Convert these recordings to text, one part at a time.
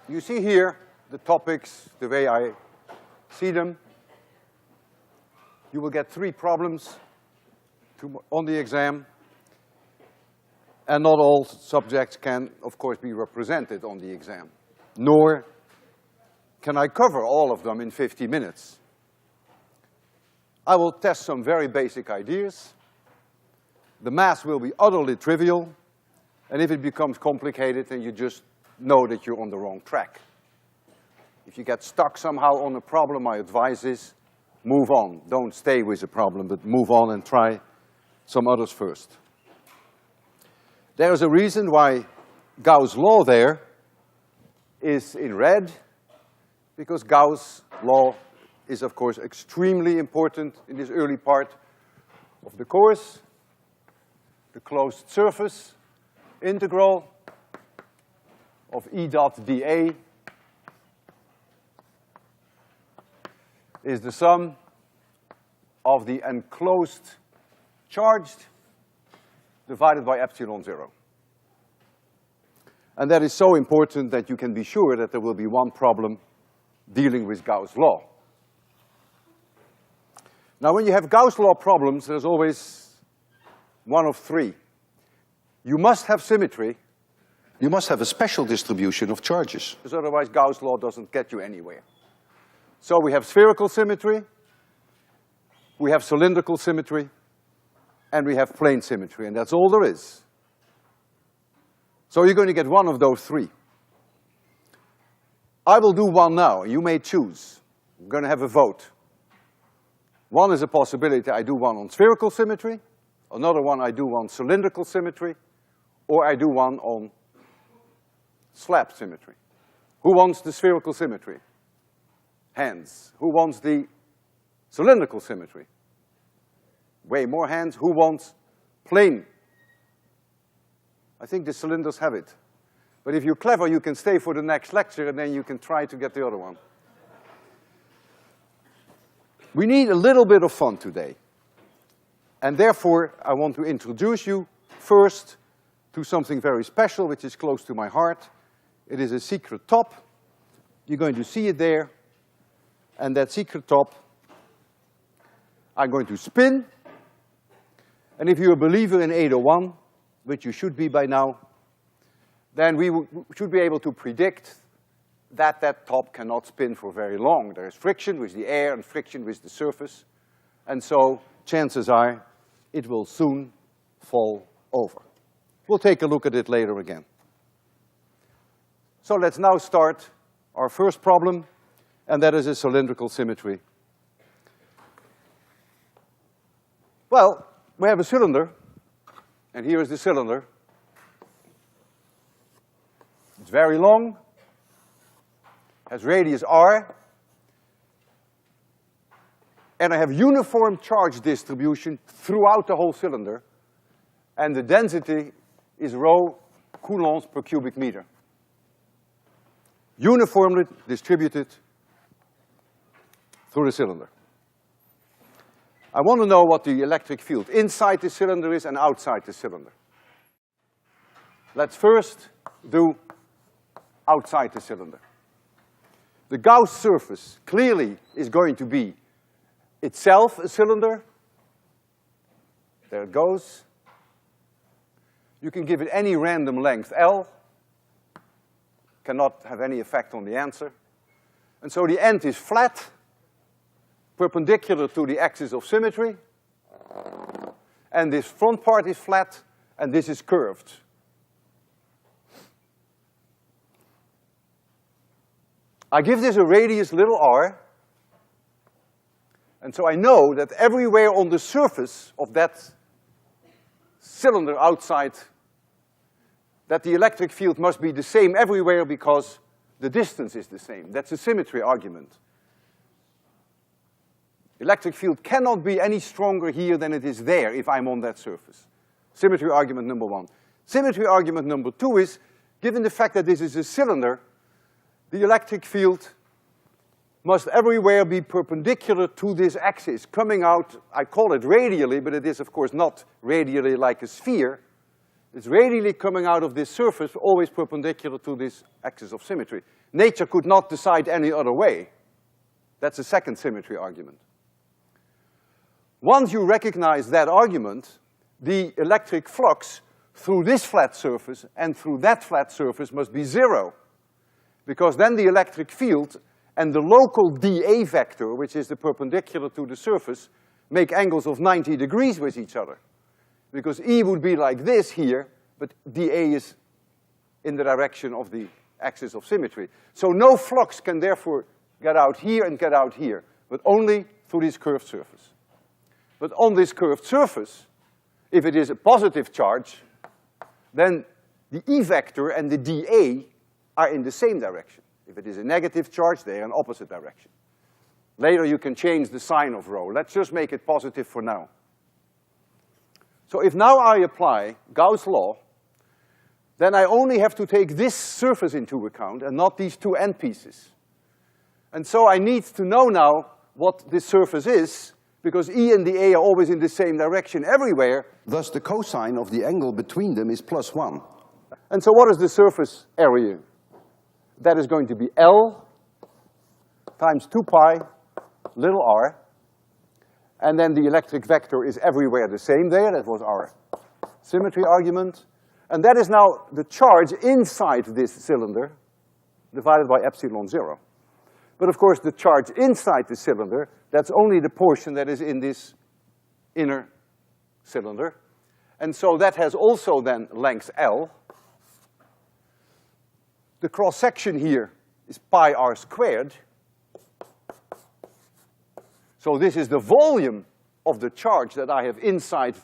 You see here the topics the way I see them. You will get 3 problems on the exam, and not all subjects can, of course, be represented on the exam, nor can I cover all of them in 50 minutes. I will test some very basic ideas. The math will be utterly trivial, and if it becomes complicated, then you just know that you're on the wrong track. If you get stuck somehow on a problem, my advice is move on. Don't stay with the problem, but move on and try some others first. There is a reason why Gauss' law there is in red, because Gauss' law is, of course, extremely important in this early part of the course. The closed surface integral of E dot dA is the sum of the enclosed charged divided by epsilon 0. And that is so important that you can be sure that there will be one problem dealing with Gauss' law. Now, when you have Gauss' law problems, there's always one of 3. You must have symmetry. You must have a special distribution of charges, because otherwise Gauss' law doesn't get you anywhere. So we have spherical symmetry, we have cylindrical symmetry, and we have plane symmetry, and that's all there is. So you're going to get one of those 3. I will do one now. You may choose. I'm going to have a vote. One is a possibility I do one on spherical symmetry, another one I do on cylindrical symmetry, or I do one on slab symmetry. Who wants the spherical symmetry? Hands. Who wants the cylindrical symmetry? Way more hands. Who wants plane? I think the cylinders have it. But if you're clever, you can stay for the next lecture and then you can try to get the other one. We need a little bit of fun today. And therefore, I want to introduce you first to something very special, which is close to my heart. It is a secret top. You're going to see it there. And that secret top, I'm going to spin. And if you're a believer in 801, which you should be by now, then we should be able to predict that that top cannot spin for very long. There is friction with the air and friction with the surface. And so chances are it will soon fall over. We'll take a look at it later again. So let's now start our first problem, and that is a cylindrical symmetry. Well, we have a cylinder, and here is the cylinder. It's very long, has radius r, and I have uniform charge distribution throughout the whole cylinder, and the density is rho coulombs per cubic meter. Uniformly distributed through the cylinder. I want to know what the electric field inside the cylinder is and outside the cylinder. Let's first do outside the cylinder. The Gauss surface clearly is going to be itself a cylinder. There it goes. You can give it any random length L. Cannot have any effect on the answer. And so the end is flat, perpendicular to the axis of symmetry. And this front part is flat, and this is curved. I give this a radius little r, and so I know that everywhere on the surface of that cylinder outside, that the electric field must be the same everywhere because the distance is the same. That's a symmetry argument. Electric field cannot be any stronger here than it is there if I'm on that surface. Symmetry argument number 1. Symmetry argument number 2 is, given the fact that this is a cylinder, the electric field must everywhere be perpendicular to this axis, coming out, I call it radially, but it is of course not radially like a sphere. It's radially coming out of this surface, always perpendicular to this axis of symmetry. Nature could not decide any other way. That's the second symmetry argument. Once you recognize that argument, the electric flux through this flat surface and through that flat surface must be zero. Because then the electric field and the local dA vector, which is the perpendicular to the surface, make angles of 90 degrees with each other. Because E would be like this here, but dA is in the direction of the axis of symmetry. So no flux can therefore get out here and get out here, but only through this curved surface. But on this curved surface, if it is a positive charge, then the E vector and the dA are in the same direction. If it is a negative charge, they are in opposite direction. Later you can change the sign of rho. Let's just make it positive for now. So if now I apply Gauss' law, then I only have to take this surface into account and not these two end pieces. And so I need to know now what this surface is, because E and the A are always in the same direction everywhere. Thus the cosine of the angle between them is +1. And so what is the surface area? That is going to be L times 2 pi little r. And then the electric vector is everywhere the same there. That was our symmetry argument. And that is now the charge inside this cylinder divided by epsilon 0. But of course, the charge inside the cylinder, that's only the portion that is in this inner cylinder. And so that has also then length L. The cross-section here is pi r squared. So this is the volume of the charge that I have inside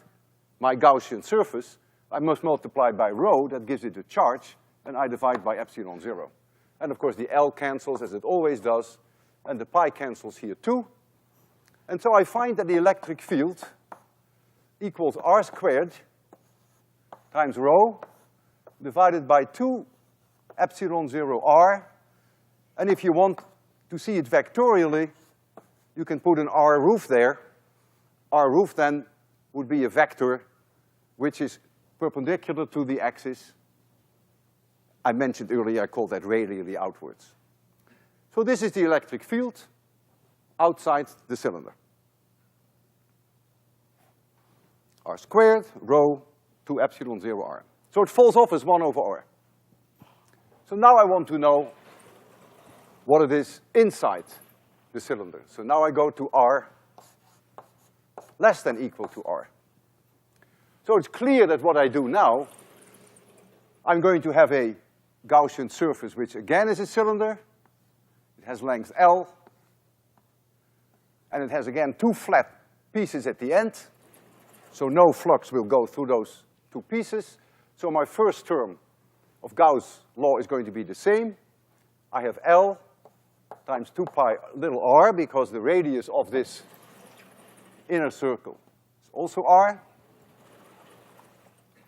my Gaussian surface. I must multiply by rho, that gives it a charge, and I divide by epsilon 0. And of course the L cancels as it always does, and the pi cancels here too. And so I find that the electric field equals r squared times rho divided by 2 epsilon 0 r. And if you want to see it vectorially, you can put an r roof there. R roof then would be a vector which is perpendicular to the axis. I mentioned earlier, I called that radially outwards. So this is the electric field outside the cylinder. R squared, rho, 2 epsilon 0 r. So it falls off as 1 over r. So now I want to know what it is inside the cylinder. So now I go to r less than equal to r. So it's clear that what I do now, I'm going to have a Gaussian surface, which again is a cylinder. It has length L. And it has again 2 flat pieces at the end. So no flux will go through those 2 pieces. So my first term of Gauss' law is going to be the same. I have L times 2 pi little r, because the radius of this inner circle is also r.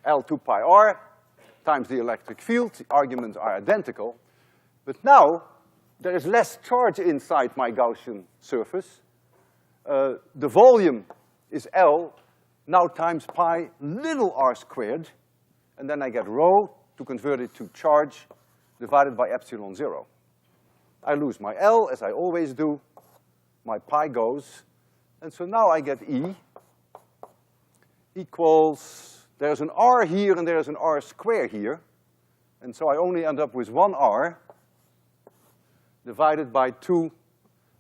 L 2 pi r times the electric field. The arguments are identical. But now, there is less charge inside my Gaussian surface. The volume is L now times pi little r squared. And then I get rho to convert it to charge divided by epsilon 0. I lose my L, as I always do. My pi goes. And so now I get E equals, there's an r here and there's an r square here. And so I only end up with 1 r divided by 2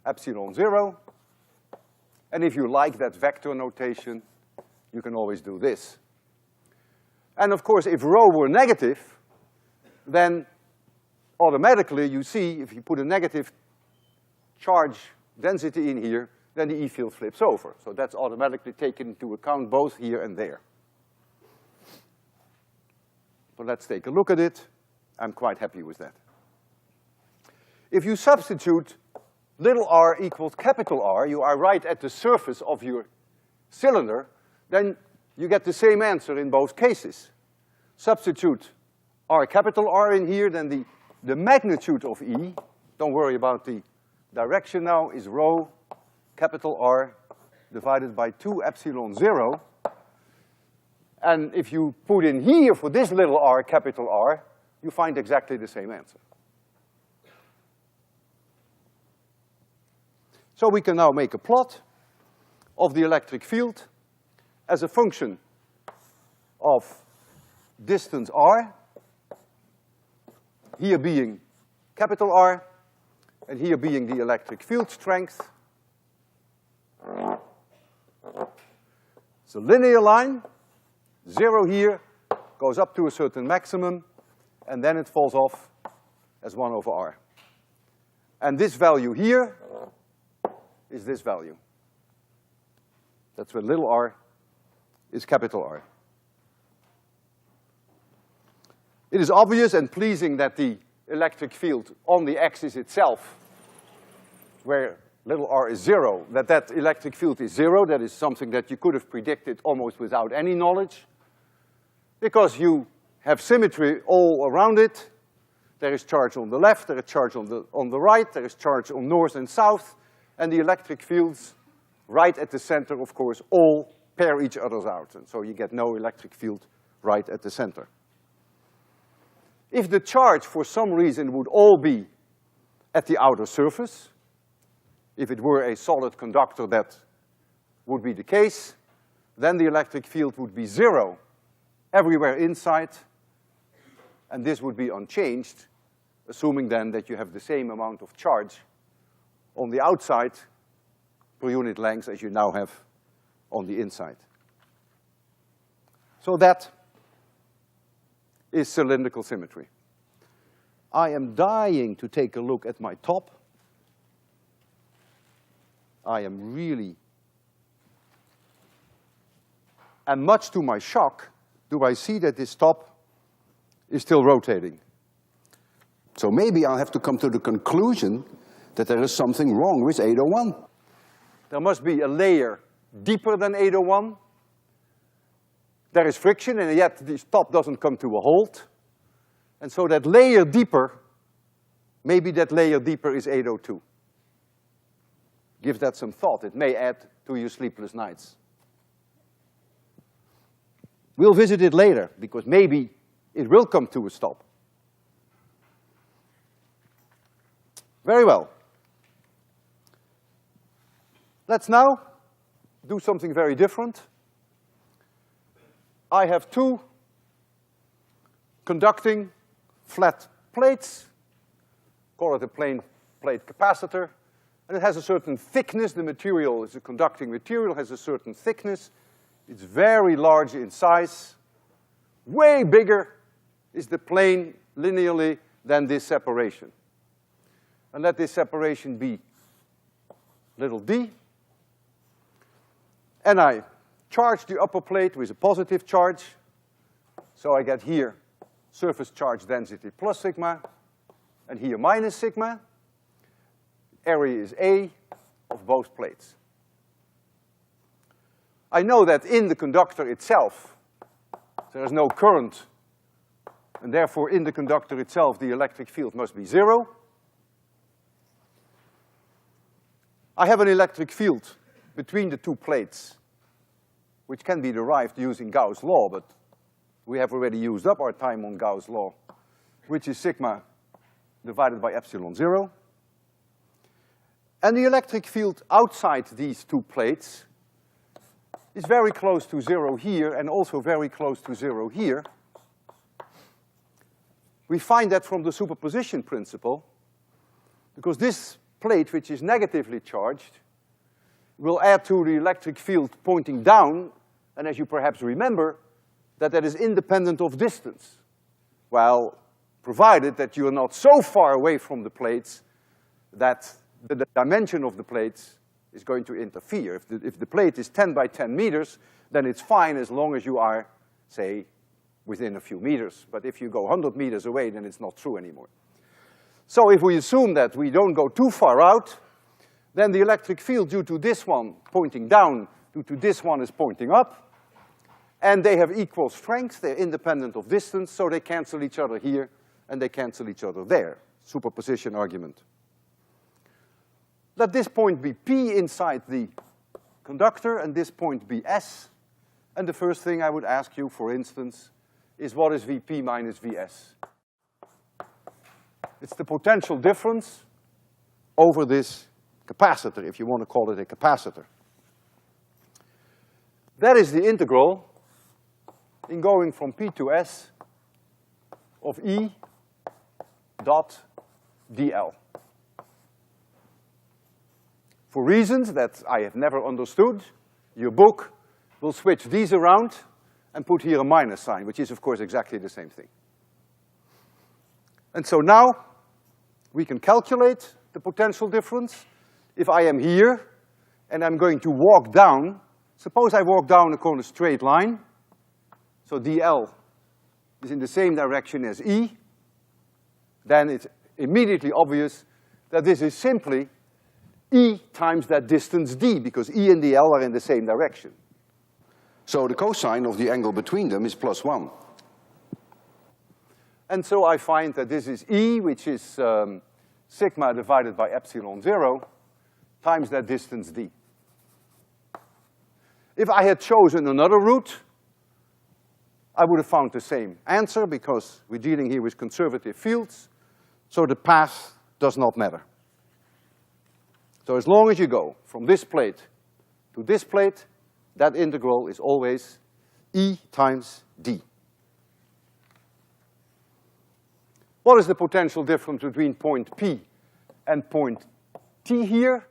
epsilon 0. And if you like that vector notation, you can always do this. And of course, if rho were negative, then automatically you see, if you put a negative charge density in here, then the E field flips over. So that's automatically taken into account both here and there. So let's take a look at it. I'm quite happy with that. If you substitute little r equals capital R, you are right at the surface of your cylinder, then you get the same answer in both cases. Substitute r capital R in here, then the magnitude of E, don't worry about the direction now, is rho capital R divided by 2 epsilon 0. And if you put in here for this little r, capital R, you find exactly the same answer. So we can now make a plot of the electric field as a function of distance r, here being capital R, and here being the electric field strength. It's a linear line, 0 here, goes up to a certain maximum, and then it falls off as 1 over r. And this value here is this value. That's when little r is capital R. It is obvious and pleasing that the electric field on the axis itself, where little r is 0, that electric field is 0. That is something that you could have predicted almost without any knowledge, because you have symmetry all around it. There is charge on the left, there is charge on the right, there is charge on north and south, and the electric fields right at the center, of course, all pair each other out, and so you get no electric field right at the center. If the charge, for some reason, would all be at the outer surface, if it were a solid conductor, that would be the case, then the electric field would be 0 everywhere inside, and this would be unchanged, assuming then that you have the same amount of charge on the outside per unit length as you now have on the inside. So that is cylindrical symmetry. I am dying to take a look at my top. I am really, and much to my shock, do I see that this top is still rotating. So maybe I'll have to come to the conclusion that there is something wrong with 801. There must be a layer deeper than 801. There is friction, and yet this top doesn't come to a halt. And so that layer deeper, maybe that layer deeper is 802. Give that some thought. It may add to your sleepless nights. We'll visit it later, because maybe it will come to a stop. Very well. Let's now do something very different. I have two conducting flat plates, call it a plain plate capacitor, and it has a certain thickness. The material is a conducting material, has a certain thickness. It's very large in size. Way bigger is the plane linearly than this separation. And let this separation be little d. And I charge the upper plate with a positive charge. So I get here surface charge density plus sigma, and here minus sigma. Area is A of both plates. I know that in the conductor itself, there is no current, and therefore in the conductor itself, the electric field must be 0. I have an electric field between the two plates, which can be derived using Gauss' law, but we have already used up our time on Gauss' law, which is sigma divided by epsilon 0. And the electric field outside these two plates is very close to 0 here, and also very close to 0 here. We find that from the superposition principle, because this plate, which is negatively charged, will add to the electric field pointing down, and as you perhaps remember, that is independent of distance. Well, provided that you are not so far away from the plates that the dimension of the plates is going to interfere. If the plate is 10 by 10 meters, then it's fine as long as you are, say, within a few meters. But if you go 100 meters away, then it's not true anymore. So if we assume that we don't go too far out, then the electric field due to this one pointing down, due to this one is pointing up, and they have equal strength, they're independent of distance, so they cancel each other here, and they cancel each other there. Superposition argument. Let this point be P inside the conductor, and this point be S, And the first thing I would ask you, for instance, is what is Vp minus Vs? It's the potential difference over this capacitor, if you want to call it a capacitor. That is the integral in going from P to S of E dot dl. For reasons that I have never understood, your book will switch these around and put here a minus sign, which is of course exactly the same thing. And so now we can calculate the potential difference. If I am here and I'm going to walk down, suppose I walk down on a straight line, so dl is in the same direction as E, then it's immediately obvious that this is simply E times that distance d, because E and dl are in the same direction. So the cosine of the angle between them is +1. And so I find that this is E, which is sigma divided by epsilon 0, times that distance d. If I had chosen another route, I would have found the same answer, because we're dealing here with conservative fields, so the path does not matter. So as long as you go from this plate to this plate, that integral is always E times d. What is the potential difference between point P and point T here?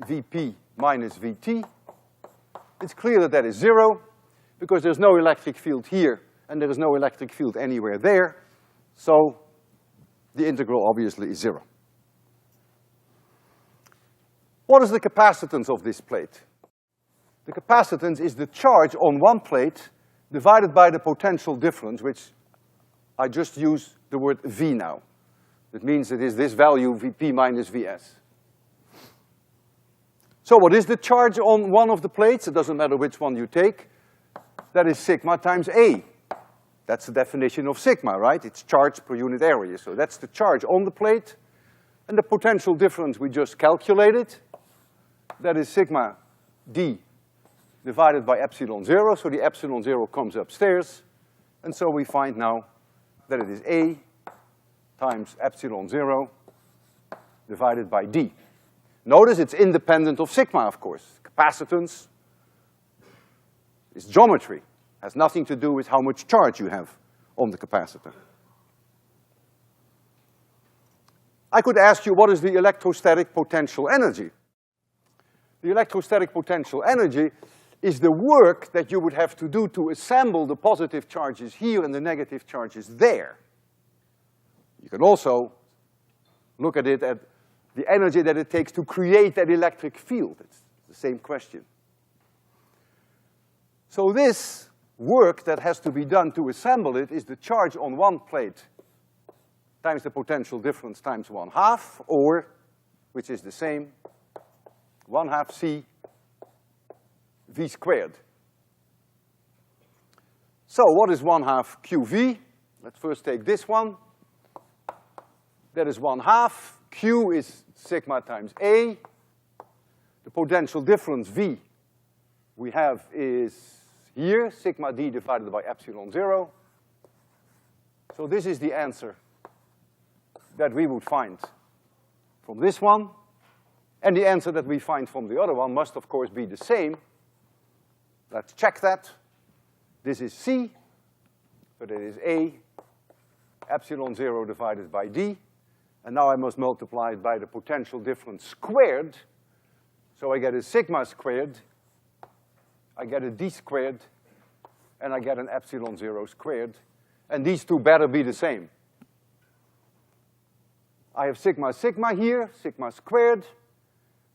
Vp minus Vt. It's clear that that is 0, because there's no electric field here, and there is no electric field anywhere there, so the integral obviously is 0. What is the capacitance of this plate? The capacitance is the charge on one plate divided by the potential difference, which I just use the word V now. It means it is this value, Vp minus Vs. So what is the charge on one of the plates? It doesn't matter which one you take. That is sigma times A. That's the definition of sigma, right? It's charge per unit area. So that's the charge on the plate. And the potential difference we just calculated, that is sigma d divided by epsilon 0. So the epsilon 0 comes upstairs. And so we find now that it is A times epsilon 0 divided by d. Notice it's independent of sigma, of course. Capacitance is geometry. Has nothing to do with how much charge you have on the capacitor. I could ask you, what is the electrostatic potential energy? The electrostatic potential energy is the work that you would have to do to assemble the positive charges here and the negative charges there. You can also look at it at the energy that it takes to create that electric field. It's the same question. So this work that has to be done to assemble it is the charge on one plate times the potential difference times 1/2, or, which is the same, 1/2 C V squared. So what is 1/2 QV? Let's first take this one. That is 1/2. Q is sigma times A. The potential difference V we have is here, sigma d divided by epsilon 0. So this is the answer that we would find from this one. And the answer that we find from the other one must, of course, be the same. Let's check that. This is C, but it is A, epsilon 0 divided by d. And now I must multiply it by the potential difference squared. So I get a sigma squared, I get a d squared, and I get an epsilon 0 squared. And these two better be the same. I have sigma sigma here, sigma squared.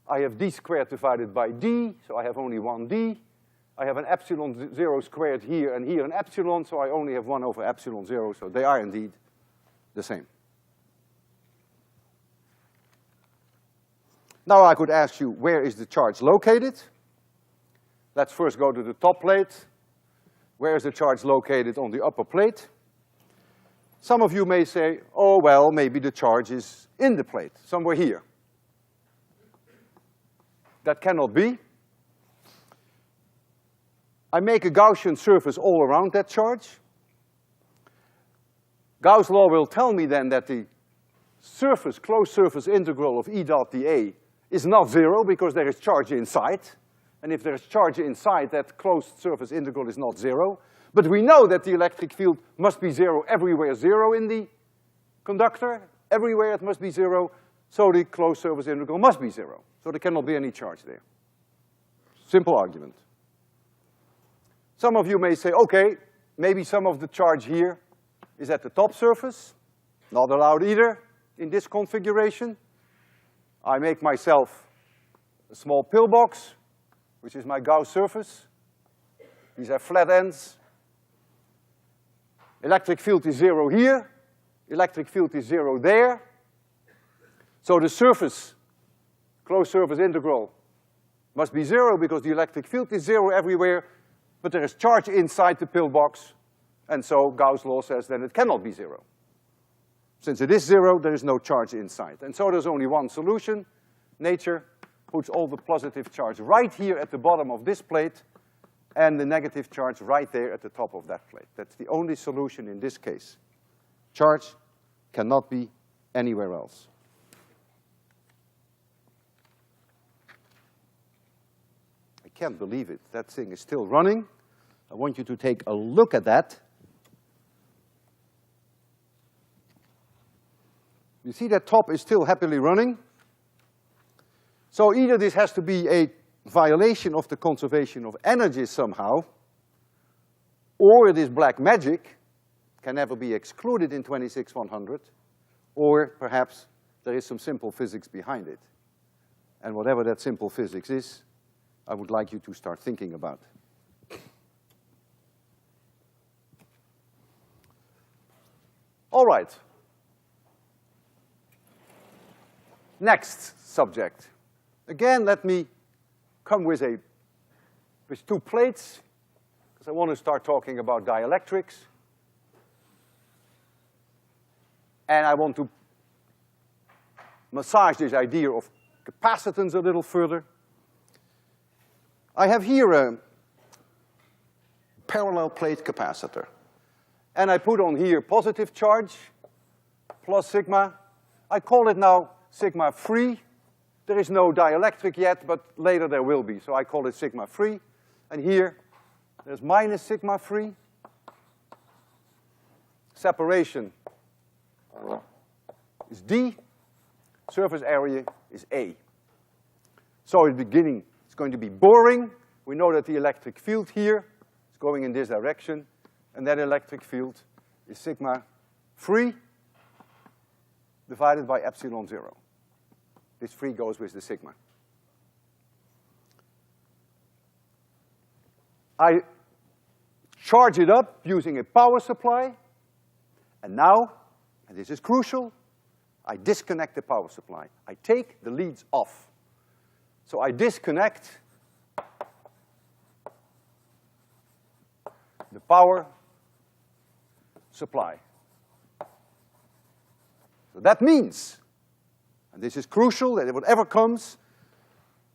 I have d squared divided by d, so I have only 1d. I have an epsilon 0 squared here and here an epsilon, so I only have 1 over epsilon 0, so they are indeed the same. Now I could ask you, where is the charge located? Let's first go to the top plate. Where is the charge located on the upper plate? Some of you may say, oh, well, maybe the charge is in the plate, somewhere here. That cannot be. I make a Gaussian surface all around that charge. Gauss' law will tell me then that the surface, closed surface integral of E dot dA is not zero because there is charge inside. And if there is charge inside, that closed surface integral is not zero. But we know that the electric field must be zero everywhere, zero in the conductor. Everywhere it must be zero, so the closed surface integral must be zero. So there cannot be any charge there. Simple argument. Some of you may say, okay, maybe some of the charge here is at the top surface. Not allowed either in this configuration. I make myself a small pillbox, which is my Gauss surface. These are flat ends. Electric field is zero here. Electric field is zero there. So the surface, closed surface integral, must be zero because the electric field is zero everywhere, but there is charge inside the pillbox, and so Gauss' law says then it cannot be zero. Since it is zero, there is no charge inside. And so there's only one solution. Nature puts all the positive charge right here at the bottom of this plate, and the negative charge right there at the top of that plate. That's the only solution in this case. Charge cannot be anywhere else. I can't believe it. That thing is still running. I want you to take a look at that. You see that top is still happily running. So either this has to be a violation of the conservation of energy somehow, or it is black magic, can never be excluded in 26100, or perhaps there is some simple physics behind it. And whatever that simple physics is, I would like you to start thinking about. All right. Next subject. Again, let me come with two plates, because I want to start talking about dielectrics. And I want to massage this idea of capacitance a little further. I have here a parallel plate capacitor. And I put on here positive charge plus sigma. I call it now sigma free. There is no dielectric yet, but later there will be, so I call it sigma free. And here, there's minus sigma free. Separation is D. Surface area is A. So at the beginning, it's going to be boring. We know that the electric field here is going in this direction, and that electric field is sigma free divided by epsilon 0. This free goes with the sigma. I charge it up using a power supply, and now, and this is crucial, I disconnect the power supply. I take the leads off. So I disconnect the power supply. So that means, and this is crucial, that whatever comes,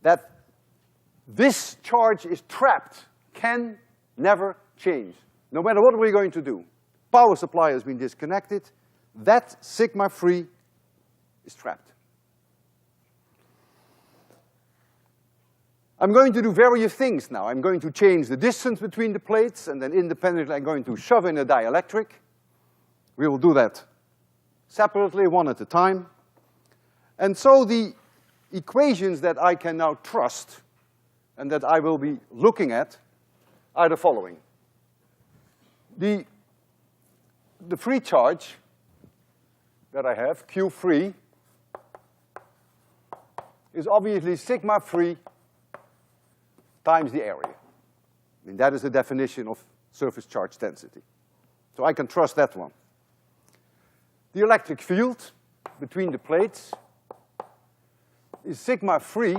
that this charge is trapped, can never change. No matter what we're going to do. Power supply has been disconnected, that sigma free is trapped. I'm going to do various things now. I'm going to change the distance between the plates, and then independently I'm going to shove in a dielectric. We will do that separately, one at a time. And so the equations that I can now trust and that I will be looking at are the following. The free charge that I have, Q free, is obviously sigma free times the area. I mean, that is the definition of surface charge density. So I can trust that one. The electric field between the plates is sigma free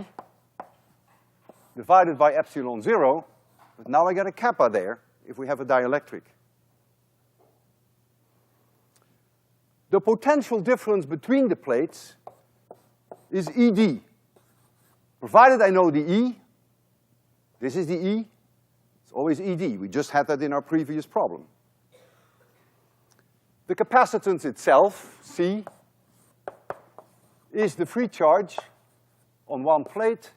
divided by epsilon 0, but now I get a kappa there if we have a dielectric. The potential difference between the plates is ED. Provided I know the E, this is the E, It's always ED. We just had that in our previous problem. The capacitance itself, C, is the free charge on one plate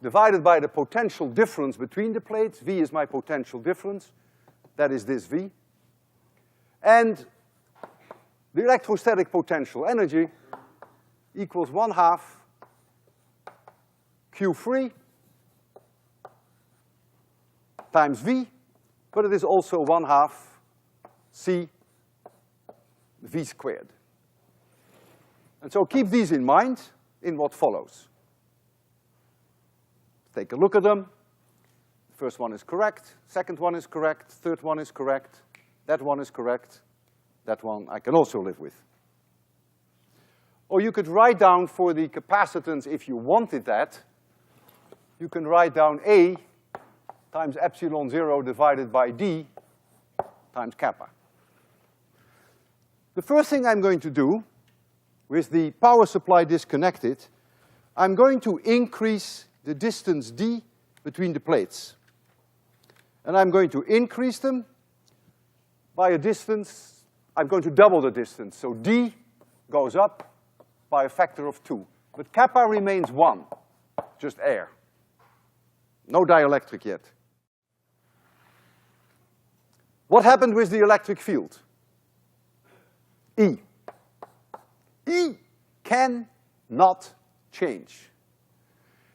divided by the potential difference between the plates. V is my potential difference. That is this V. And the electrostatic potential energy equals 1/2 Q free times V, but it is also 1/2 C V squared. And so keep these in mind in what follows. Take a look at them. The first one is correct, second one is correct, third one is correct, that one is correct, that one I can also live with. Or you could write down for the capacitance, if you wanted that, you can write down A times epsilon 0 divided by D times kappa. The first thing I'm going to do, with the power supply disconnected, I'm going to increase the distance D between the plates. And I'm going to increase them by a distance, I'm going to double the distance. So D goes up by a factor of 2. But kappa remains 1, just air. No dielectric yet. What happened with the electric field? E. E cannot change.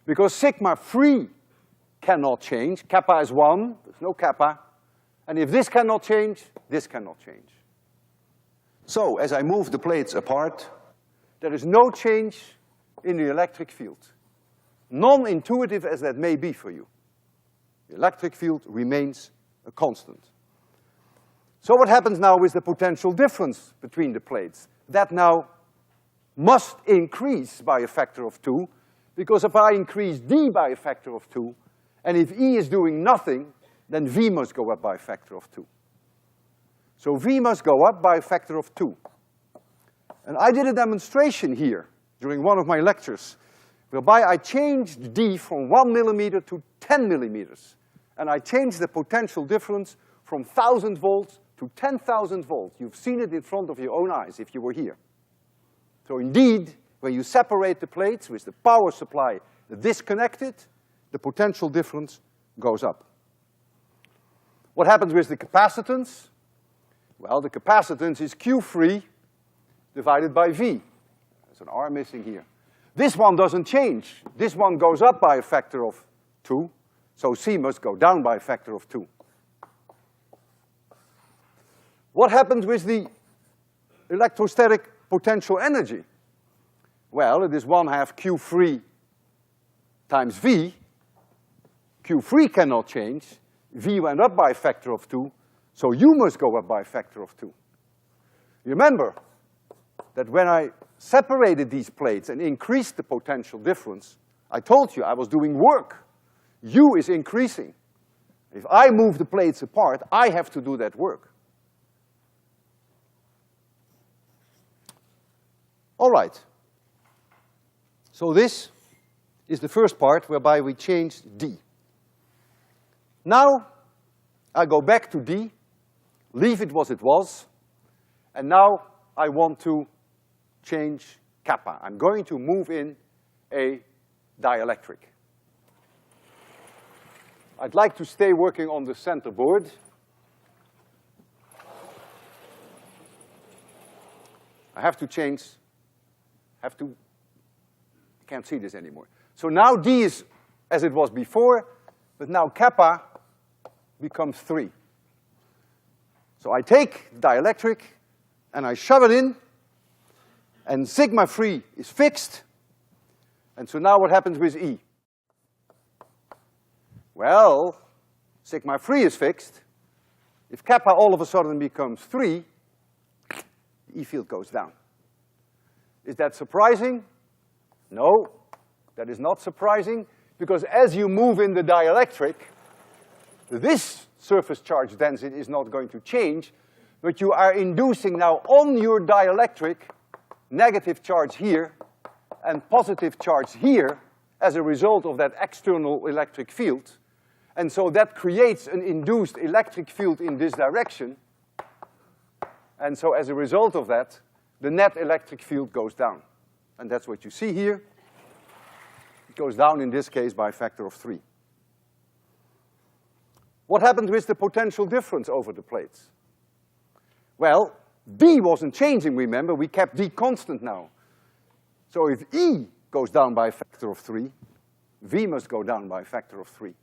Because sigma free cannot change. Kappa is 1, there's no kappa. And if this cannot change, this cannot change. So, as I move the plates apart, there is no change in the electric field. Non-intuitive as that may be for you. The electric field remains a constant. So what happens now with the potential difference between the plates? That now must increase by a factor of 2, because if I increase D by a factor of 2, and if E is doing nothing, then V must go up by a factor of 2. So V must go up by a factor of 2. And I did a demonstration here during one of my lectures, whereby I changed D from 1 millimeter to 10 millimeters. And I changed the potential difference from 1,000 volts to 10,000 volts. You've seen it in front of your own eyes if you were here. So indeed, when you separate the plates with the power supply disconnected, the potential difference goes up. What happens with the capacitance? Well, the capacitance is Q free divided by V. There's an R missing here. This one doesn't change. This one goes up by a factor of 2, so C must go down by a factor of 2. What happens with the electrostatic potential energy? Well, it is 1/2 Q free times V. Q free cannot change. V went up by a factor of 2, so U must go up by a factor of 2. Remember that when I separated these plates and increased the potential difference, I told you I was doing work. U is increasing. If I move the plates apart, I have to do that work. All right. So this is the first part whereby we changed D. Now, I go back to D, leave it as it was, and now I want to change kappa. I'm going to move in a dielectric. I'd like to stay working on the center board. I have to change, I can't see this anymore. So now D is as it was before, but now kappa becomes 3. So I take dielectric and I shove it in, and sigma free is fixed. And so now what happens with E? Well, sigma free is fixed. If kappa all of a sudden becomes 3, the E field goes down. Is that surprising? No, that is not surprising, because as you move in the dielectric, this surface charge density is not going to change, but you are inducing now on your dielectric negative charge here and positive charge here as a result of that external electric field. And so that creates an induced electric field in this direction. And so as a result of that, the net electric field goes down. And that's what you see here. It goes down in this case by a factor of 3. What happened with the potential difference over the plates? Well, B wasn't changing, remember, we kept D constant now. So if E goes down by a factor of 3, V must go down by a factor of 3.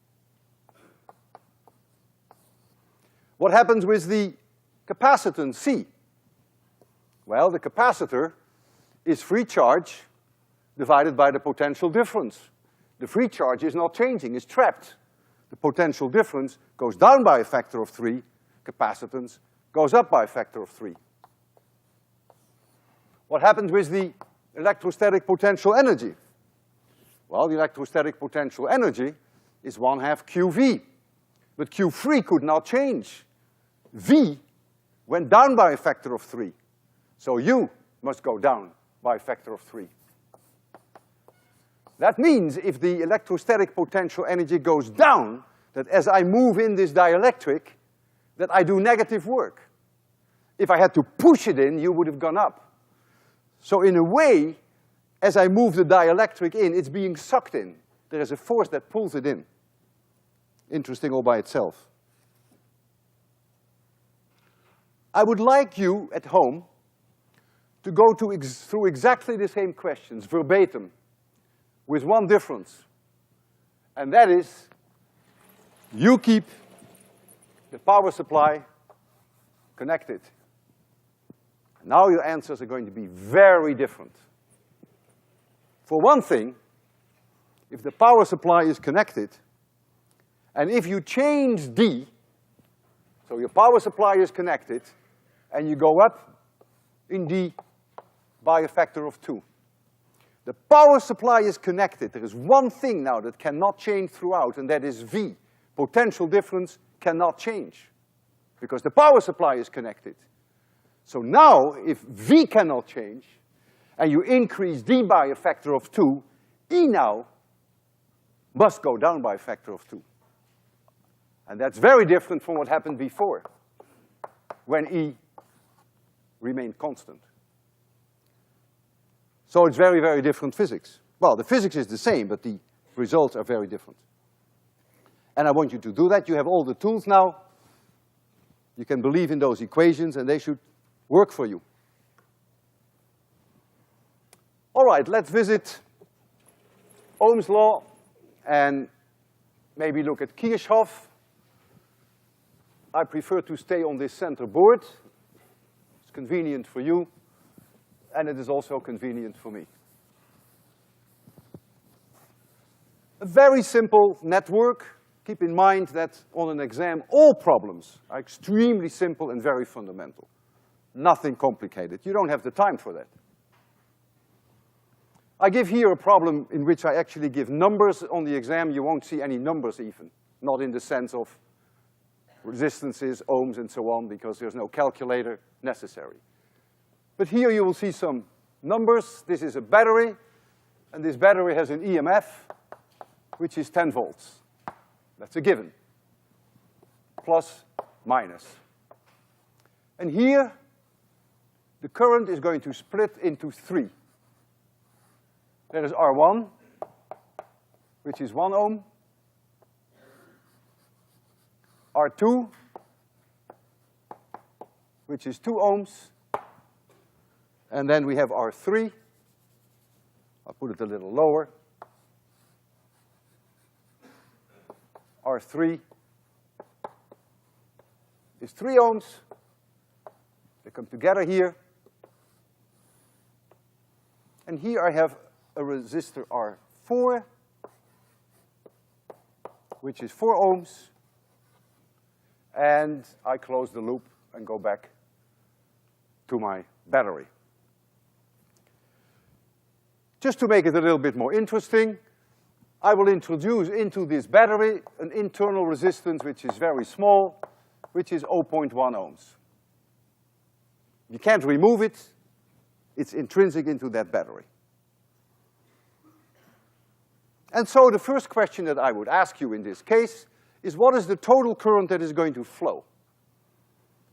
What happens with the capacitance C? Well, the capacitor is free charge divided by the potential difference. The free charge is not changing, it's trapped. The potential difference goes down by a factor of 3, capacitance goes up by a factor of 3. What happens with the electrostatic potential energy? Well, the electrostatic potential energy is 1/2 QV, but Q3 could not change. V went down by a factor of 3, so U must go down by a factor of 3. That means if the electrostatic potential energy goes down, that as I move in this dielectric, that I do negative work. If I had to push it in, U would have gone up. So in a way, as I move the dielectric in, it's being sucked in. There is a force that pulls it in. Interesting all by itself. I would like you at home to go through exactly the same questions, verbatim, with one difference. And that is, you keep the power supply connected. Now your answers are going to be very different. For one thing, if the power supply is connected, and if you change D, so your power supply is connected, and you go up in D by a factor of 2. The power supply is connected. There is one thing now that cannot change throughout, and that is V. Potential difference cannot change, because the power supply is connected. So now, if V cannot change, and you increase D by a factor of 2, E now must go down by a factor of 2. And that's very different from what happened before, when E remained constant. So it's very, very different physics. Well, the physics is the same, but the results are very different. And I want you to do that. You have all the tools now. You can believe in those equations, and they should work for you. All right, let's visit Ohm's law and maybe look at Kirchhoff. I prefer to stay on this center board. It's convenient for you, and it is also convenient for me. A very simple network. Keep in mind that on an exam, all problems are extremely simple and very fundamental. Nothing complicated. You don't have the time for that. I give here a problem in which I actually give numbers. On the exam, you won't see any numbers even, not in the sense of resistances, ohms, and so on, because there's no calculator necessary. But here you will see some numbers. This is a battery, and this battery has an EMF, which is 10 volts. That's a given. Plus, minus. And here, the current is going to split into 3. There is R1, which is 1 ohm. R2, which is 2 ohms. And then we have R3. I'll put it a little lower. R3 is 3 ohms. They come together here. And here I have a resistor R4, which is 4 ohms. And I close the loop and go back to my battery. Just to make it a little bit more interesting, I will introduce into this battery an internal resistance which is very small, which is 0.1 ohms. You can't remove it. It's intrinsic into that battery. And so the first question that I would ask you in this case is what is the total current that is going to flow.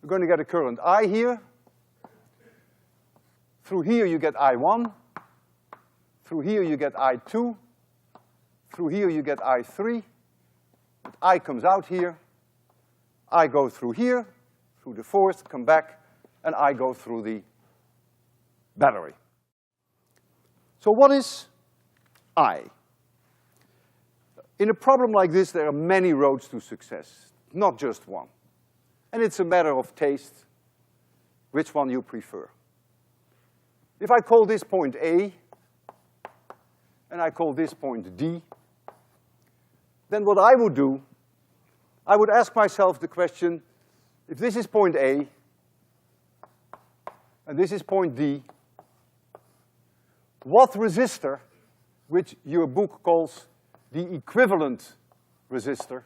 We're going to get a current I here. Through here you get I1. Through here you get I2. Through here you get I3. I comes out here. I go through here, through the fourth, come back, and I go through the battery. So what is I? In a problem like this, there are many roads to success, not just one. And it's a matter of taste, which one you prefer. If I call this point A, and I call this point D, then what I would do, I would ask myself the question, if this is point A, and this is point D, what resistor, which your book calls the equivalent resistor,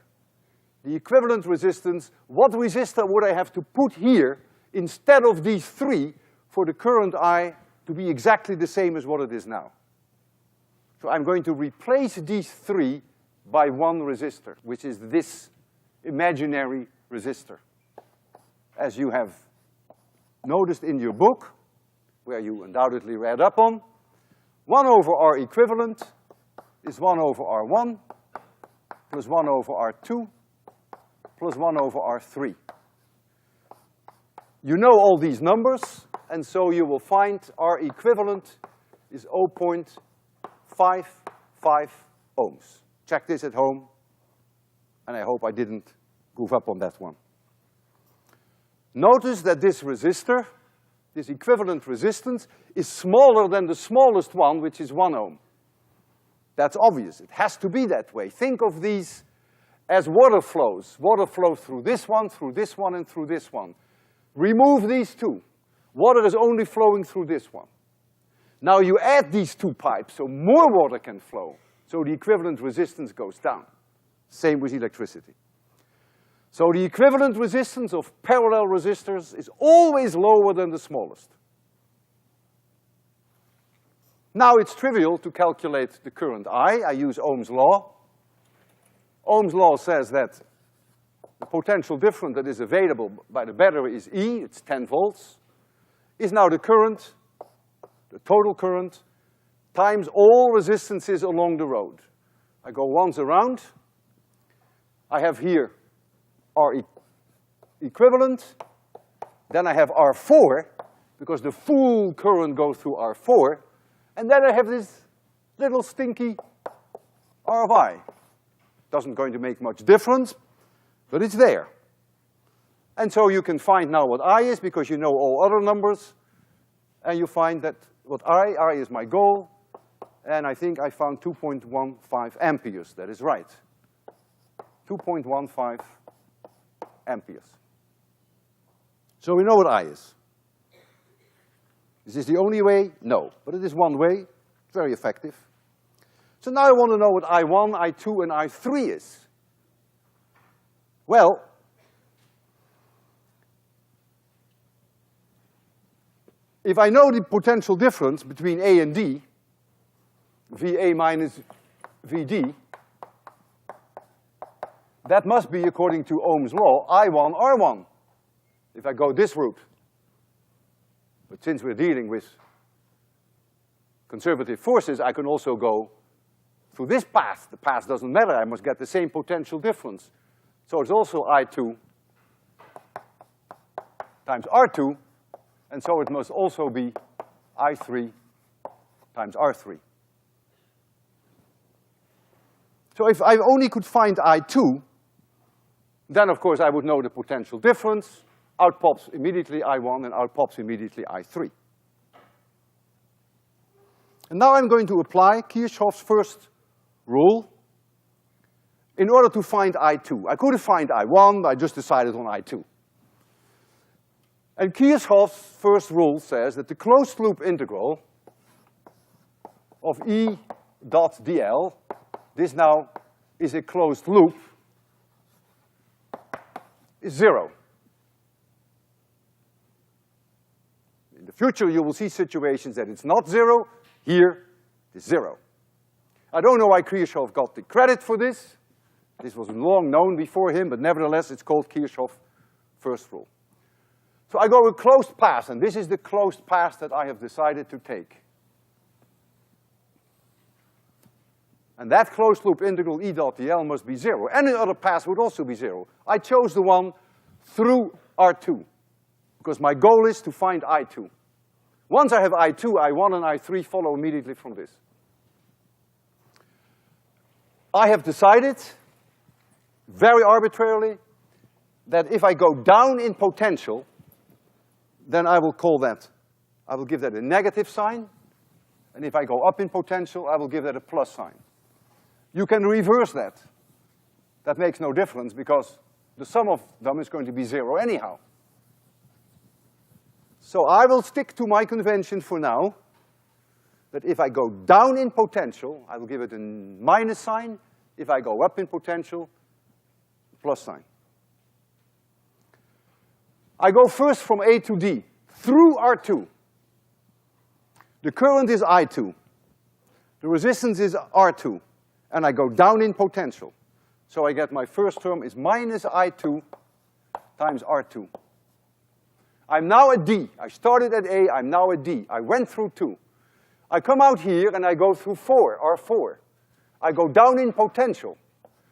the equivalent resistance, what resistor would I have to put here instead of these three for the current I to be exactly the same as what it is now? So I'm going to replace these three by one resistor, which is this imaginary resistor. As you have noticed in your book, where you undoubtedly read up on, 1 over R equivalent is 1 over R1 plus 1 over R2 plus 1 over R3. You know all these numbers, and so you will find R equivalent is 0.55 ohms. Check this at home, and I hope I didn't goof up on that one. Notice that this resistor, this equivalent resistance, is smaller than the smallest one, which is 1 ohm. That's obvious. It has to be that way. Think of these as water flows. Water flows through this one, and through this one. Remove these two. Water is only flowing through this one. Now you add these two pipes, so more water can flow. So the equivalent resistance goes down. Same with electricity. So the equivalent resistance of parallel resistors is always lower than the smallest. Now it's trivial to calculate the current I use Ohm's law. Ohm's law says that the potential difference that is available by the battery is E, it's 10 volts, is now the current, the total current, times all resistances along the road. I go once around. I have here R equivalent. Then I have R4, because the full current goes through R4. And then I have this little stinky R of I. Doesn't going to make much difference, but it's there. And so you can find now what I is, because you know all other numbers. And you find that what I is my goal. And I think I found 2.15 amperes. That is right. 2.15 amperes. So we know what I is. Is this the only way? No. But it is one way. It's very effective. So now I want to know what I1, I2, and I3 is. Well, if I know the potential difference between A and D, VA minus VD, that must be, according to Ohm's law, I1, R1, if I go this route. But since we're dealing with conservative forces, I can also go through this path. The path doesn't matter, I must get the same potential difference. So it's also I2 times R2, and so it must also be I3 times R3. So if I only could find I2, then of course I would know the potential difference. Out pops immediately I1 and out pops immediately I3. And now I'm going to apply Kirchhoff's first rule in order to find I2. I could have found I1, but I just decided on I2. And Kirchhoff's first rule says that the closed loop integral of E dot dl, this now is a closed loop, is 0. In the future, you will see situations that it's not 0. Here, it's 0. I don't know why Kirchhoff got the credit for this. This was long known before him, but nevertheless it's called Kirchhoff's first rule. So I go a closed path, and this is the closed path that I have decided to take. And that closed loop integral E dot dl must be zero. Any other path would also be zero. I chose the one through R2, because my goal is to find I2. Once I have I2, I1 and I3 follow immediately from this. I have decided, very arbitrarily, that if I go down in potential, then I will give that a negative sign, and if I go up in potential, I will give that a plus sign. You can reverse that. That makes no difference, because the sum of them is going to be zero anyhow. So I will stick to my convention for now, that if I go down in potential, I will give it a minus sign. If I go up in potential, plus sign. I go first from A to D, through R2. The current is I2. The resistance is R2. And I go down in potential. So I get my first term is minus I2 times R2. I'm now at D. I started at A, I'm now at D. I went through 2. I come out here and I go through 4, R4. I go down in potential.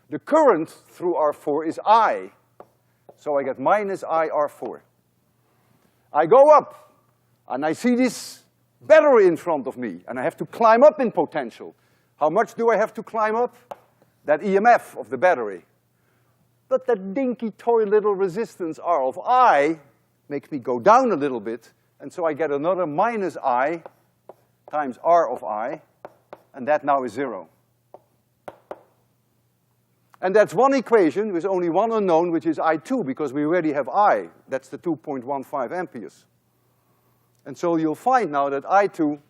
The current through R4 is I. So I get minus I R4. I go up, and I see this battery in front of me, and I have to climb up in potential. How much do I have to climb up? That EMF of the battery. But that dinky toy little resistance R of I makes me go down a little bit, and so I get another minus I times R of I, and that now is 0. And that's one equation with only one unknown, which is I2, because we already have I. That's the 2.15 amperes. And so you'll find now that I2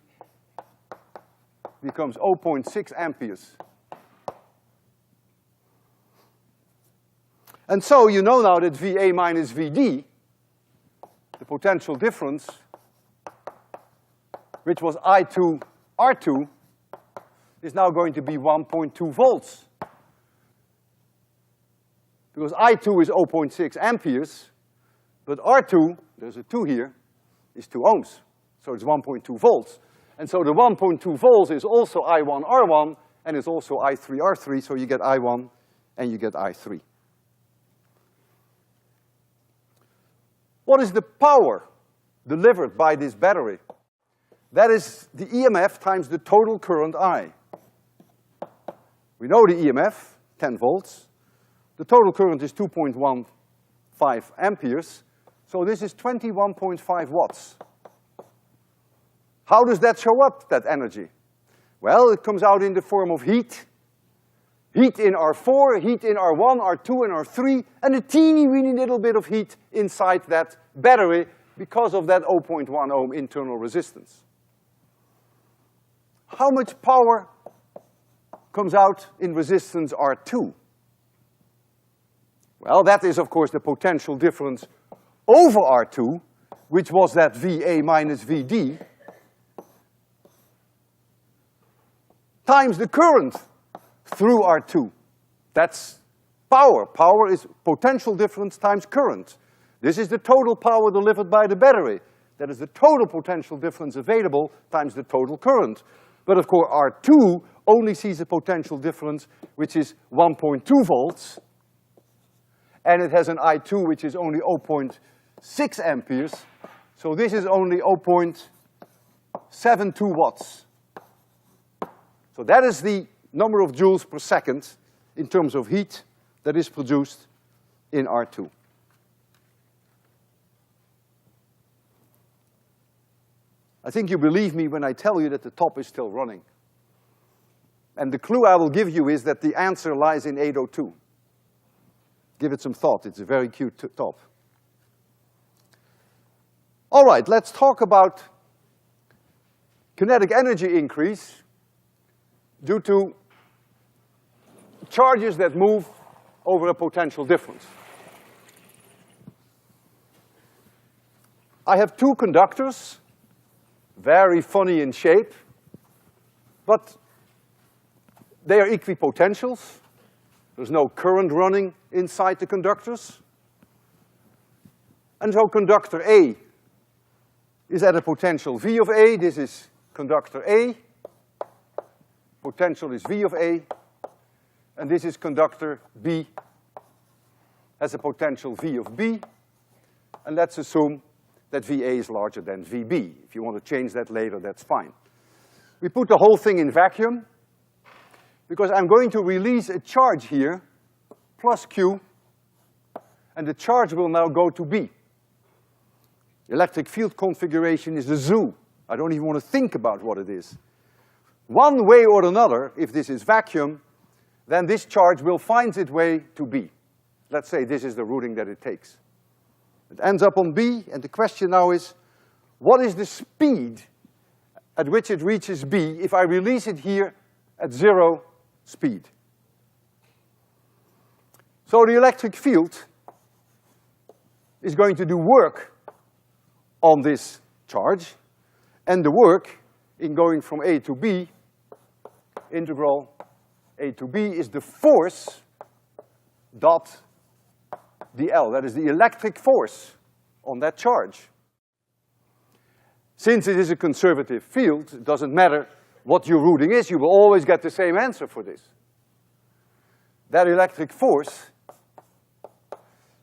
becomes 0.6 amperes. And so you know now that VA minus VD, the potential difference, which was I2 R2, is now going to be 1.2 volts. Because I2 is 0.6 amperes, but R2, there's a 2 here, is 2 ohms. So it's 1.2 volts. And so the 1.2 volts is also I1 R1, and it's also I3 R3, so you get I1 and you get I3. What is the power delivered by this battery? That is the EMF times the total current I. We know the EMF, 10 volts. The total current is 2.15 amperes, so this is 21.5 watts. How does that show up, that energy? Well, it comes out in the form of heat. Heat in R4, heat in R1, R2, and R3, and a teeny weeny little bit of heat inside that battery because of that 0.1 ohm internal resistance. How much power comes out in resistance R2? Well, that is, of course, the potential difference over R2, which was that VA minus VD, times the current through R2. That's power. Power is potential difference times current. This is the total power delivered by the battery. That is the total potential difference available times the total current. But of course, R2 only sees a potential difference which is 1.2 volts, and it has an I2 which is only 0.6 amperes, so this is only 0.72 watts. So that is the number of joules per second in terms of heat that is produced in R2. I think you believe me when I tell you that the top is still running. And the clue I will give you is that the answer lies in 802. Give it some thought, it's a very cute top. All right, let's talk about kinetic energy increase due to charges that move over a potential difference. I have two conductors, very funny in shape, but they are equipotentials. There's no current running inside the conductors. And so conductor A is at a potential V of A. This is conductor A. Potential is V of A. And this is conductor B, has a potential V of B. And let's assume that VA is larger than VB. If you want to change that later, that's fine. We put the whole thing in vacuum, because I'm going to release a charge here, plus Q, and the charge will now go to B. Electric field configuration is a zoo. I don't even want to think about what it is. One way or another, if this is vacuum, then this charge will find its way to B. Let's say this is the routing that it takes. It ends up on B, and the question now is, what is the speed at which it reaches B if I release it here at 0 speed? So the electric field is going to do work on this charge, and the work in going from A to B, integral A to B, is the force dot dl. That is the electric force on that charge. Since it is a conservative field, it doesn't matter what your routing is, you will always get the same answer for this. That electric force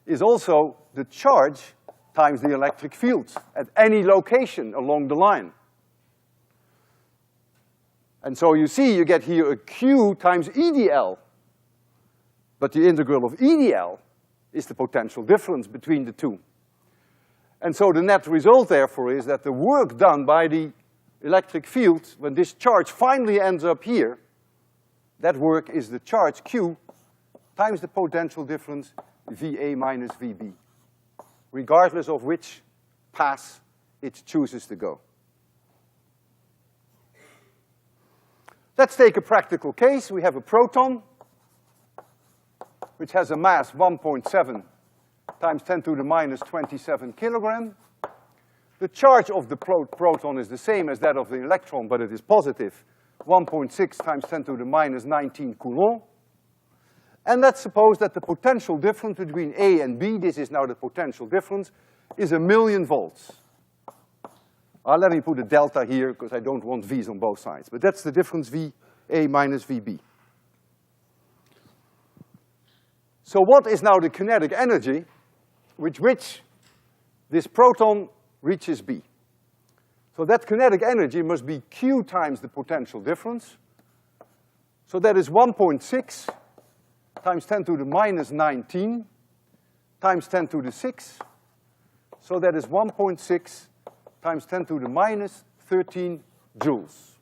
is also the charge times the electric field at any location along the line. And so you see, you get here a Q times EDL. But the integral of EDL is the potential difference between the two. And so the net result, therefore, is that the work done by the electric field, when this charge finally ends up here, that work is the charge Q times the potential difference VA minus VB, regardless of which path it chooses to go. Let's take a practical case. We have a proton, which has a mass 1.7 times 10 to the minus 27 kilogram. The charge of the proton is the same as that of the electron, but it is positive, 1.6 times 10 to the minus 19 coulomb. And let's suppose that the potential difference between A and B, this is now the potential difference, is 1,000,000 volts. Let me put a delta here, because I don't want V's on both sides. But that's the difference VA minus VB. So what is now the kinetic energy with which this proton reaches B? So that kinetic energy must be Q times the potential difference. So that is 1.6 times 10 to the minus 19 times 10 to the 6. So that is 1.6 times 10 to the minus 13 joules.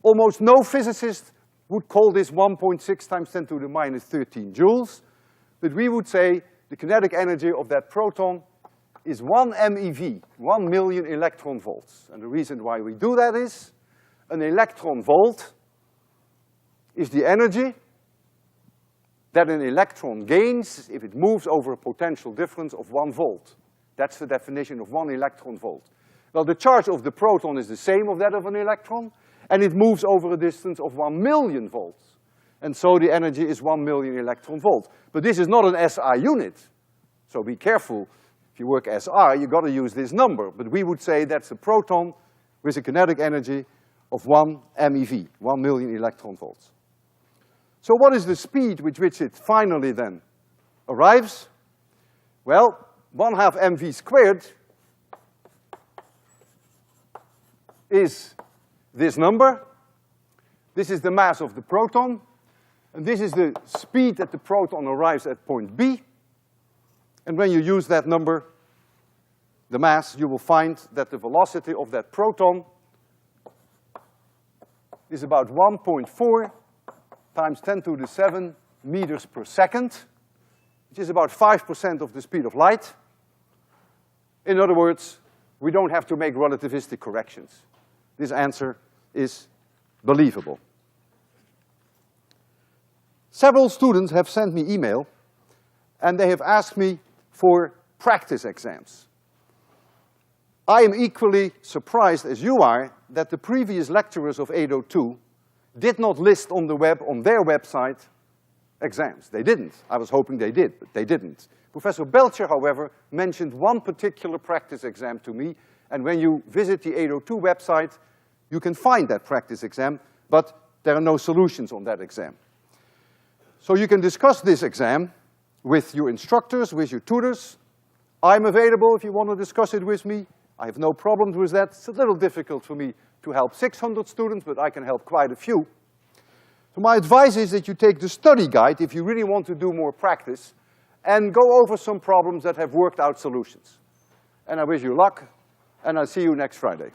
Almost no physicist would call this 1.6 times 10 to the minus 13 joules, but we would say the kinetic energy of that proton is 1 MeV, 1,000,000 electron volts. And the reason why we do that is, an electron volt is the energy that an electron gains if it moves over a potential difference of 1 volt. That's the definition of 1 electron volt. Well, the charge of the proton is the same of that of an electron, and it moves over a distance of 1,000,000 volts. And so the energy is 1,000,000 electron volts. But this is not an SI unit, so be careful. If you work SI, you gotta use this number. But we would say that's a proton with a kinetic energy of 1 MeV, 1,000,000 electron volts. So what is the speed with which it finally then arrives? Well, 1/2 mv squared is this number. This is the mass of the proton, and this is the speed that the proton arrives at point B. And when you use that number, the mass, you will find that the velocity of that proton is about 1.4 times 10 to the 7 meters per second, which is about 5% of the speed of light. In other words, we don't have to make relativistic corrections. This answer is believable. Several students have sent me email, and they have asked me for practice exams. I am equally surprised as you are that the previous lecturers of 802 did not list on the web, on their website, exams. They didn't. I was hoping they did, but they didn't. Professor Belcher, however, mentioned one particular practice exam to me, and when you visit the 802 website, you can find that practice exam, but there are no solutions on that exam. So you can discuss this exam with your instructors, with your tutors. I'm available if you want to discuss it with me. I have no problems with that. It's a little difficult for me to help 600 students, but I can help quite a few. So my advice is that you take the study guide if you really want to do more practice and go over some problems that have worked out solutions. And I wish you luck, and I'll see you next Friday.